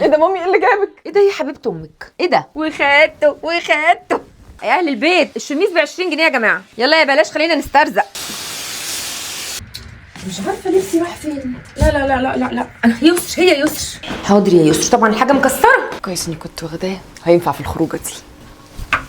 ايه ده مامي؟ ايه اللي جابك؟ ايه ده يا حبيبه امك؟ ايه ده؟ وخدته يا اهل البيت، الشميز ب 20 جنيه يا جماعه. يلا يا بلاش، خلينا نسترزق. مش عارفه لبسي راح فين. لا لا لا لا لا لا، انا يسر، هي يسر. حاضر يا يسر، طبعا الحاجه مكسره. كويس اني كنت واخداه، هينفع في الخروجه دي.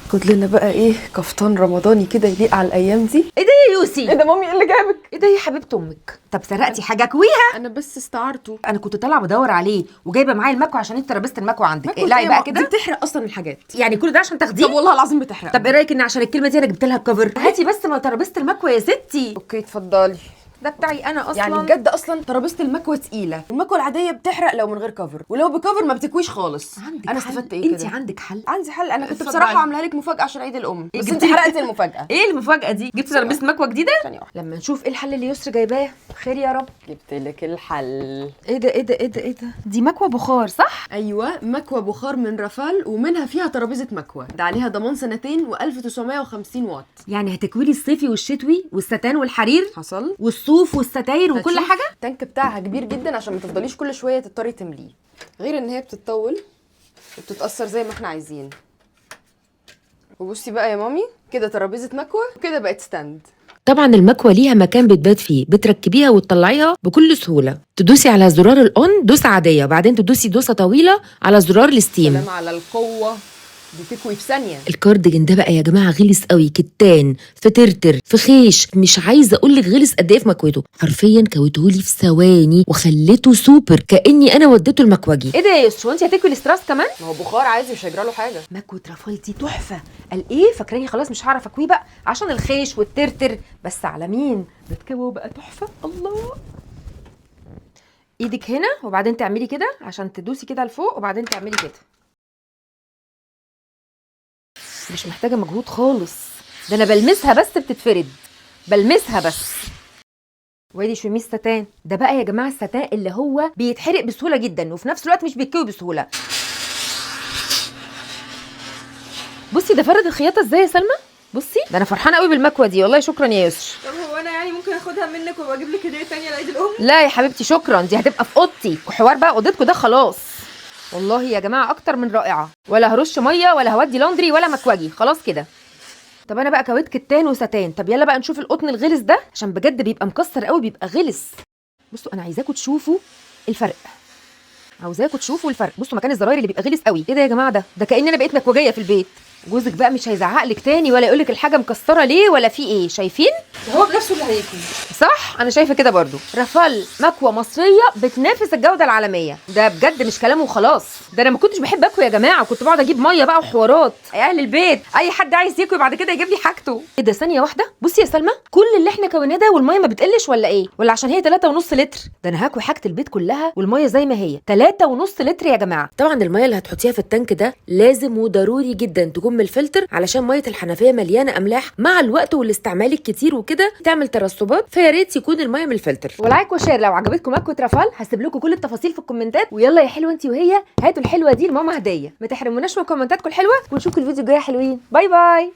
خد لنا بقى ايه، كفتان رمضاني كده يليق على الايام دي. ايه ده يا يوسي؟ ايه ده مامي؟ ايه اللي جابك؟ ايه ده يا حبيبه امك؟ طب سرقتي حاجه اكويها؟ انا بس استعرته. انا كنت طالعه بدور عليه وجايبه معايا المكوى عشان انت ترابيزه المكوى عندك. مكوة اقلعي إيه بقى دي كده. بتحرق اصلا الحاجات. يعني كل ده عشان تاخديه؟ طب والله العظيم بتحرق. طب ايه رايك ان عشان الكلمه دي انا جبت لها الكفر؟ هاتي بس ما ترابيزه المكوى يا ستي. اوكي اتفضلي. ده بتاعي انا اصلا. يعني بجد اصلا ترابيزه المكوى تقيله، المكوى العاديه بتحرق لو من غير كفر، ولو بكفر ما بتكويش خالص. عندك انا حل؟ استفدت ايه كده؟ انت عندك حل؟ عندي حل. انا كنت اتفضلي. بصراحه عامله لك مفاجاه عشان عيد الام، بس انت جبتي- حرقتي المفاجاه. ايه المفاجاه دي؟ جبتي ترابيزه مكوى جديده؟ ثانيه واحده، لما نشوف ايه الحل اللي يسر جايباه. خير يا رب. جبت لك الحل. ايه ده ايه ده ايه ده ايه ده؟ دي مكوى بخار صح؟ ايوه، مكوى بخار من رافال، ومنها فيها ترابيزه مكوى، ده عليها ضمان سنتين و1950 واط. يعني هتكوي لي الصيفي والشتوي والستان والحرير حصل. والصوف والستاير وكل هتشوف. حاجه. التانك بتاعها كبير جدا عشان ما تفضليش كل شويه تضطري تمليه، غير ان هي بتتطول وبتتاثر زي ما احنا عايزين. وبصي بقى يا مامي، كده ترابيزه مكوى وكده بقت ستاند. طبعا المكوى ليها مكان بتبات فيه، بتركبيها وتطلعيها بكل سهوله. تدوسي على زرار الاون دوسه عاديه، وبعدين تدوسي دوسه طويله على زرار الستيم. سلام على القوه دي، تكوي في ثانيه. الكارديجان ده بقى يا جماعه غلس قوي، كتان في ترتر في خيش، مش عايزه اقول لك غلس قد ايه في مكوته. حرفيا كويتهولي في ثواني وخليته سوبر، كاني انا وديته المكواجي. ايه ده يا يسرا؟ انت هتكوي الاستراس كمان؟ ما هو بخار عادي، مش هيجرى له حاجه. مكوة رافال دي تحفه. قال ايه؟ فاكراني خلاص مش هعرف اكويه بقى عشان الخيش والترتر؟ بس على مين بتكوي بقى تحفه. الله. ايدك هنا وبعدين تعملي كده عشان تدوسي كده لفوق، وبعدين تعملي كده. مش محتاجه مجهود خالص، ده انا بلمسها بس بتتفرد، بلمسها بس. وادي شميس ستان ده بقى يا جماعه، الستان اللي هو بيتحرق بسهوله جدا وفي نفس الوقت مش بيتكوي بسهوله. بصي ده فرد الخياطه ازاي يا سلمى. بصي ده انا فرحانه قوي بالمكوه دي والله. شكرا يا يسر. طب هو انا يعني ممكن اخدها منك وابقى اجيب لك هديه ثانيه لعيد الام؟ لا يا حبيبتي شكرا، دي هتبقى في اوضتي، وحوار بقى اوضتكم ده خلاص. والله يا جماعه اكتر من رائعه، ولا هرش ميه ولا هودي لاندري ولا مكواجي، خلاص كده. طب انا بقى كويت كتان وستان. طب يلا بقى نشوف القطن الغلس ده عشان بجد بيبقى مكسر قوي، بيبقى غلس. بصوا انا عايزاكم تشوفوا الفرق، عاوزاكم تشوفوا الفرق. بصوا مكان الزراير اللي بيبقى غلس قوي. ايه ده يا جماعه؟ ده كأن انا بقيت مكوجيه في البيت. جوزك بقى مش هيزعق لك تاني ولا يقول لك الحاجه مكسره ليه ولا في ايه. شايفين؟ هو بنفسه اللي هيكوي. صح، انا شايفه كده برضو. رافال مكوه مصريه بتنافس الجوده العالميه، ده بجد مش كلام وخلاص. ده انا ما كنتش بحب اكوي يا جماعه، كنت بقعد اجيب ميه بقى وحوارات. يا اهل البيت، اي حد عايز يكوي بعد كده يجيب لي حاجته. ايه ده؟ ثانيه واحده، بصي يا سلمى، كل اللي احنا كويناه ده والميه ما بتقلش ولا ايه؟ ولا عشان هي 3.5 لتر؟ ده انا هكوي حاجه البيت كلها والميه زي ما هي 3.5 لتر يا جماعه. طبعا الميه اللي هتحطيها في التانك ده لازم وضروري جدا تكون من الفلتر، علشان ميه الحنفيه مليانه املاح مع الوقت والاستعمال الكتير وكده تعمل ترسبات، فيا ريت يكون الميه من الفلتر. ولايك وشير لو عجبتكم مكوه رافال. هسيب لكم كل التفاصيل في الكومنتات. ويلا يا حلوه انت وهي، هاتوا الحلوه دي لماما هديه. ما تحرموناش من كومنتاتكم الحلوه، ونشوفكم الفيديو الجاي حلوين. باي باي.